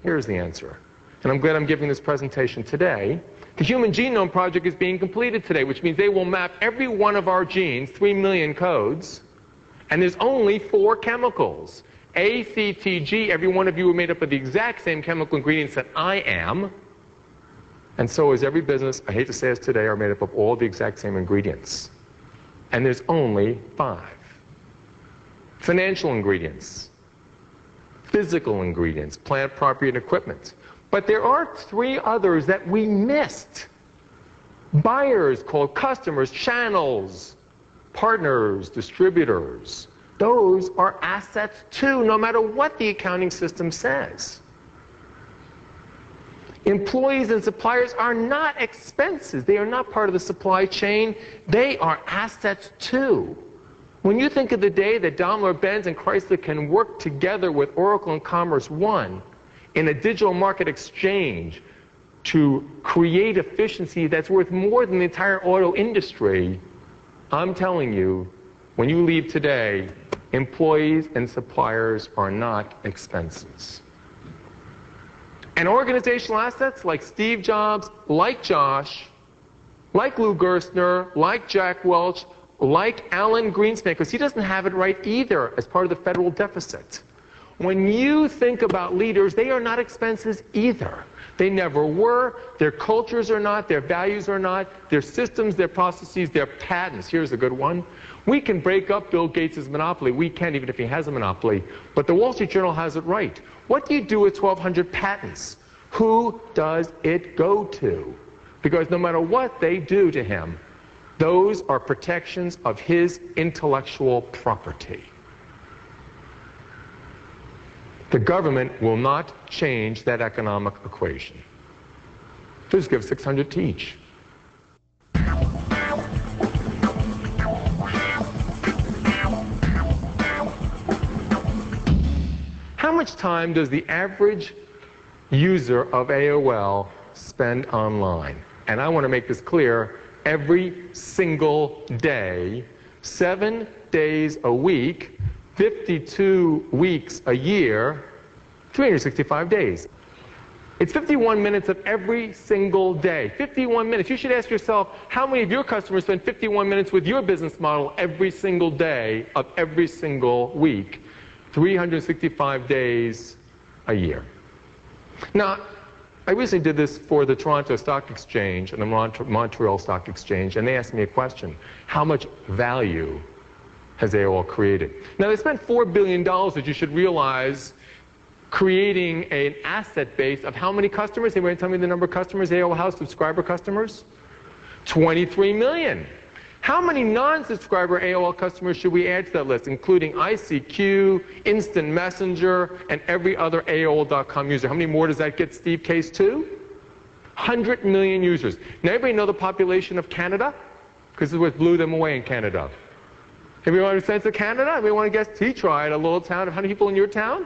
Here's the answer. And I'm glad I'm giving this presentation today. The Human Genome Project is being completed today, which means they will map every one of our genes, 3 million codes, and there's only 4 chemicals. A, C, T, G, every one of you are made up of the exact same chemical ingredients that I am, and so is every business, I hate to say this today, are made up of all the exact same ingredients. And there's only 5. Financial ingredients, physical ingredients, plant, property, and equipment. But there are 3 others that we missed. Buyers called customers, channels, partners, distributors. Those are assets too, no matter what the accounting system says. Employees and suppliers are not expenses. They are not part of the supply chain. They are assets too. When you think of the day that Daimler-Benz and Chrysler can work together with Oracle and Commerce One in a digital market exchange to create efficiency that's worth more than the entire auto industry, I'm telling you, when you leave today, employees and suppliers are not expenses. And organizational assets like Steve Jobs, like Josh, like Lou Gerstner, like Jack Welch, like Alan Greenspan, because he doesn't have it right either as part of the federal deficit. When you think about leaders, they are not expenses either. They never were. Their cultures are not. Their values are not. Their systems, their processes, their patents. Here's a good one. We can break up Bill Gates' monopoly. We can, even if he has a monopoly. But the Wall Street Journal has it right. What do you do with 1,200 patents? Who does it go to? Because no matter what they do to him, those are protections of his intellectual property. The government will not change that economic equation. Just give 600 to each. How much time does the average user of AOL spend online? And I want to make this clear, every single day, 7 days a week, 52 weeks a year, 365 days. It's 51 minutes of every single day. 51 minutes. You should ask yourself, how many of your customers spend 51 minutes with your business model every single day of every single week? 365 days a year. Now, I recently did this for the Toronto Stock Exchange and the Montreal Stock Exchange, and they asked me a question. How much value has AOL created? Now, they spent $4 billion that you should realize creating an asset base of how many customers? Anybody tell me the number of customers AOL has, subscriber customers? 23 million. How many non-subscriber AOL customers should we add to that list, including ICQ, Instant Messenger, and every other AOL.com user? How many more does that get, Steve, case 2? 100 million users. Now, everybody know the population of Canada? Because this is what blew them away in Canada. Anybody want a sense of Canada? Anybody want to guess? He tried a little town of how many people in your town?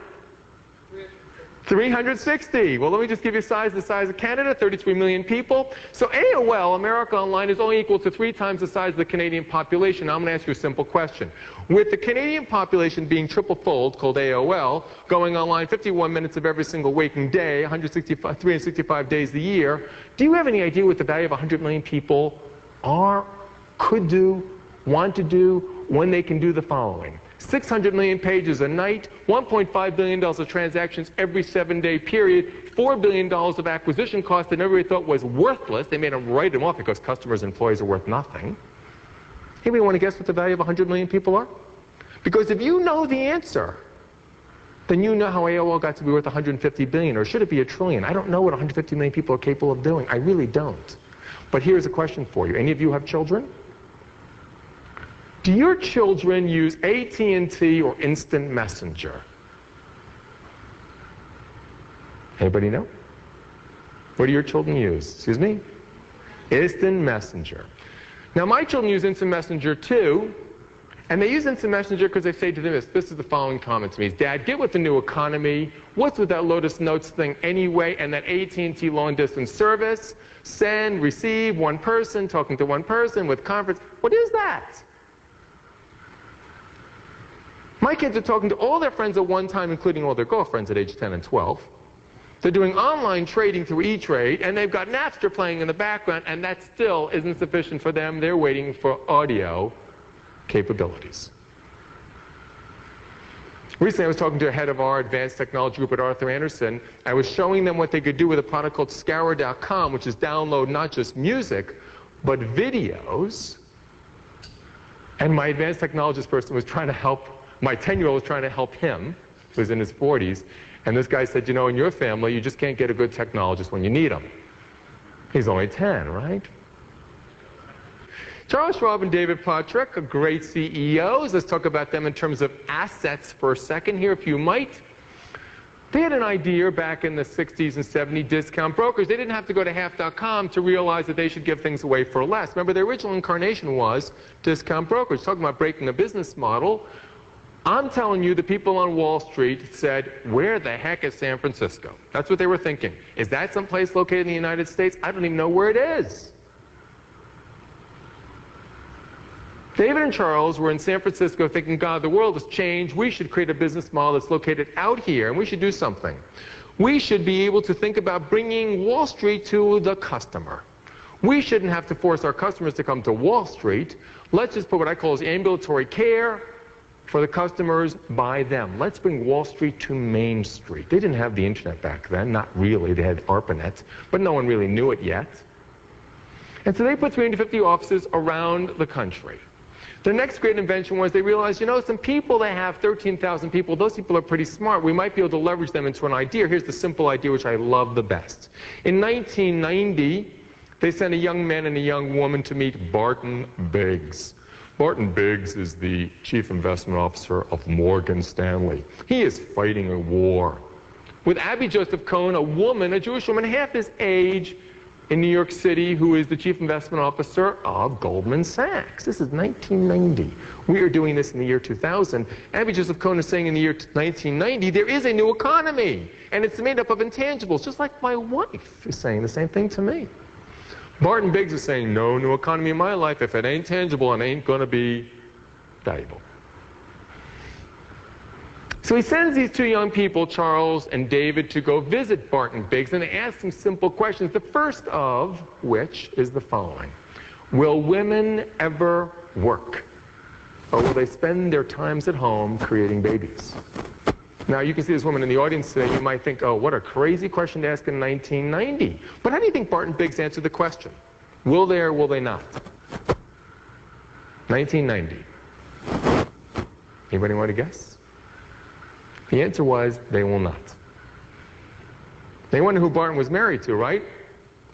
360. Well, let me just give you the size of Canada, 33 million people. So AOL, America Online, is only equal to 3 times the size of the Canadian population. Now I'm going to ask you a simple question. With the Canadian population being triple-fold, called AOL, going online 51 minutes of every single waking day, 365 days a year, do you have any idea what the value of 100 million people are, could do, want to do, when they can do the following? 600 million pages a night, $1.5 billion of transactions every 7-day period, $4 billion of acquisition costs that everybody thought was worthless. They made them write them off because customers and employees are worth nothing. Anybody want to guess what the value of 100 million people are? Because if you know the answer, then you know how AOL got to be worth 150 billion, or should it be $1 trillion? I don't know what 150 million people are capable of doing. I really don't. But here's a question for you. Any of you have children? Do your children use AT&T or Instant Messenger? Anybody know? What do your children use? Excuse me? Instant Messenger. Now, my children use Instant Messenger too, and they use Instant Messenger because they say to them this is the following comment to me. Dad, get with the new economy. What's with that Lotus Notes thing anyway, and that AT&T long-distance service? Send, receive, one person, talking to one person with conference. What is that? My kids are talking to all their friends at one time, including all their girlfriends at age 10 and 12. They're doing online trading through E-Trade, and they've got Napster playing in the background, and that still isn't sufficient for them. They're waiting for audio capabilities. Recently, I was talking to a head of our advanced technology group at Arthur Andersen. I was showing them what they could do with a product called Scour.com, which is download not just music, but videos. And my advanced technologist person was trying to help, my 10-year-old was trying to help him, who was in his 40s. And this guy said, you know, in your family, you just can't get a good technologist when you need them. He's only 10, right? Charles Schwab and David Pottruck are great CEOs. Let's talk about them in terms of assets for a second here, if you might. They had an idea back in the 60s and 70s, discount brokers. They didn't have to go to half.com to realize that they should give things away for less. Remember, the original incarnation was discount brokers, talking about breaking the business model. I'm telling you, the people on Wall Street said, where the heck is San Francisco? That's what they were thinking. Is that someplace located in the United States? I don't even know where it is. David and Charles were in San Francisco thinking, God, the world has changed. We should create a business model that's located out here, and we should do something. We should be able to think about bringing Wall Street to the customer. We shouldn't have to force our customers to come to Wall Street. Let's just put what I call as ambulatory care for the customers by them. Let's bring Wall Street to Main Street. They didn't have the internet back then, not really. They had ARPANET, but no one really knew it yet. And so they put 350 offices around the country. The next great invention was they realized, you know, some people that have 13,000 people, those people are pretty smart. We might be able to leverage them into an idea. Here's the simple idea, which I love the best. In 1990, they sent a young man and a young woman to meet Barton Biggs. Barton Biggs is the chief investment officer of Morgan Stanley. He is fighting a war with Abby Joseph Cohen, a woman, a Jewish woman, half his age, in New York City, who is the chief investment officer of Goldman Sachs. This is 1990. We are doing this in the year 2000. Abby Joseph Cohen is saying in the year 1990, there is a new economy, and it's made up of intangibles, just like my wife is saying the same thing to me. Barton Biggs is saying, no new economy in my life. If it ain't tangible, it ain't going to be valuable. So he sends these two young people, Charles and David, to go visit Barton Biggs and ask some simple questions, the first of which is the following. Will women ever work? Or will they spend their times at home creating babies? Now, you can see this woman in the audience today. You might think, oh, what a crazy question to ask in 1990. But how do you think Barton Biggs answered the question? Will they or will they not? 1990. Anybody want to guess? The answer was, they will not. They wonder who Barton was married to, right?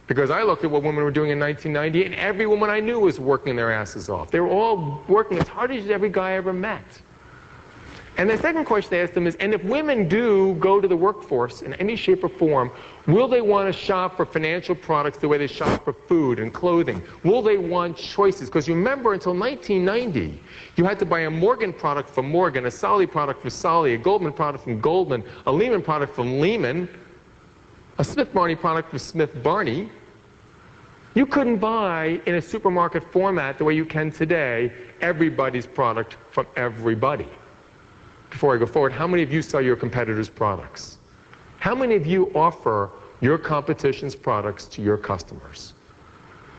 Because I looked at what women were doing in 1990, and every woman I knew was working their asses off. They were all working as hard as every guy I ever met. And the second question they asked them is, and if women do go to the workforce in any shape or form, will they want to shop for financial products the way they shop for food and clothing? Will they want choices? Because you remember, until 1990, you had to buy a Morgan product from Morgan, a Solly product from Solly, a Goldman product from Goldman, a Lehman product from Lehman, a Smith Barney product from Smith Barney. You couldn't buy in a supermarket format the way you can today everybody's product from everybody. Before I go forward, how many of you sell your competitors' products? How many of you offer your competition's products to your customers?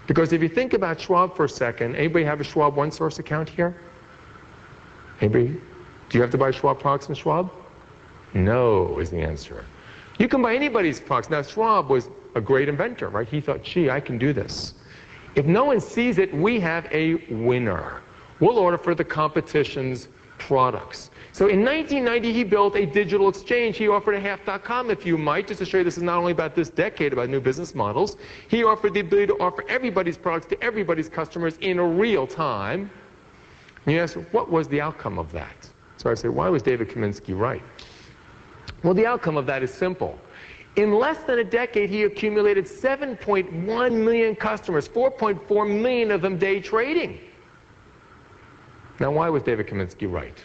Because if you think about Schwab for a second, anybody have a Schwab OneSource account here? Anybody? Do you have to buy Schwab products from Schwab? No is the answer. You can buy anybody's products. Now, Schwab was a great inventor, right? He thought, gee, I can do this. If no one sees it, we have a winner. We'll order for the competition's products. So in 1990, he built a digital exchange. He offered a half.com, if you might, just to show you this is not only about this decade, about new business models. He offered the ability to offer everybody's products to everybody's customers in real time. And you ask, what was the outcome of that? So I say, why was David Kaminsky right? Well, the outcome of that is simple. In less than a decade, he accumulated 7.1 million customers, 4.4 million of them day trading. Now, why was David Kaminsky right?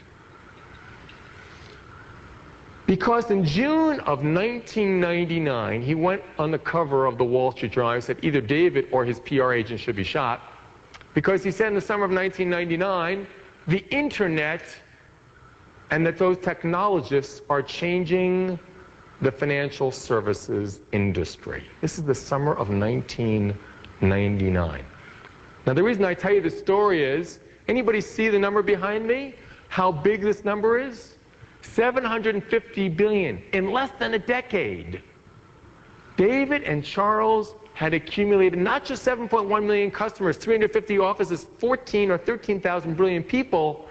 Because in June of 1999, he went on the cover of the Wall Street Journal and said either David or his PR agent should be shot. Because he said in the summer of 1999, the internet and that those technologists are changing the financial services industry. This is the summer of 1999. Now, the reason I tell you this story is, anybody see the number behind me? How big this number is? 750 billion in less than a decade. David and Charles had accumulated not just 7.1 million customers, 350 offices, 14 or 13,000 brilliant people.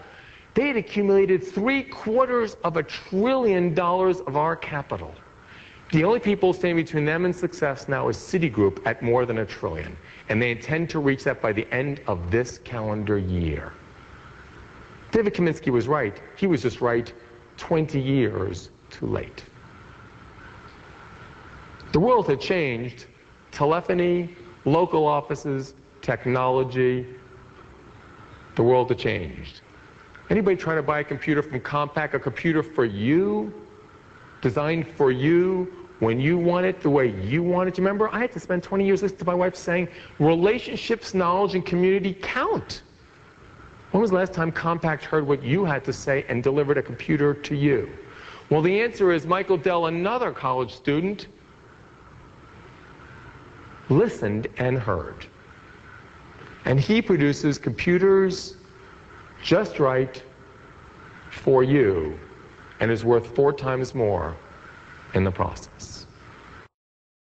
They had accumulated $750 billion of our capital. The only people standing between them and success now is Citigroup at more than $1 trillion. And they intend to reach that by the end of this calendar year. David Kaminsky was right. He was just right 20 years too late. The world had changed. Telephony, local offices, technology, the world had changed. Anybody trying to buy a computer from Compaq, a computer for you, designed for you, when you want it, the way you want it? You remember, I had to spend 20 years listening to my wife saying, relationships, knowledge, and community count. When was the last time Compaq heard what you had to say and delivered a computer to you? Well, the answer is Michael Dell, another college student, listened and heard. And he produces computers just right for you and is worth 4 times more in the process.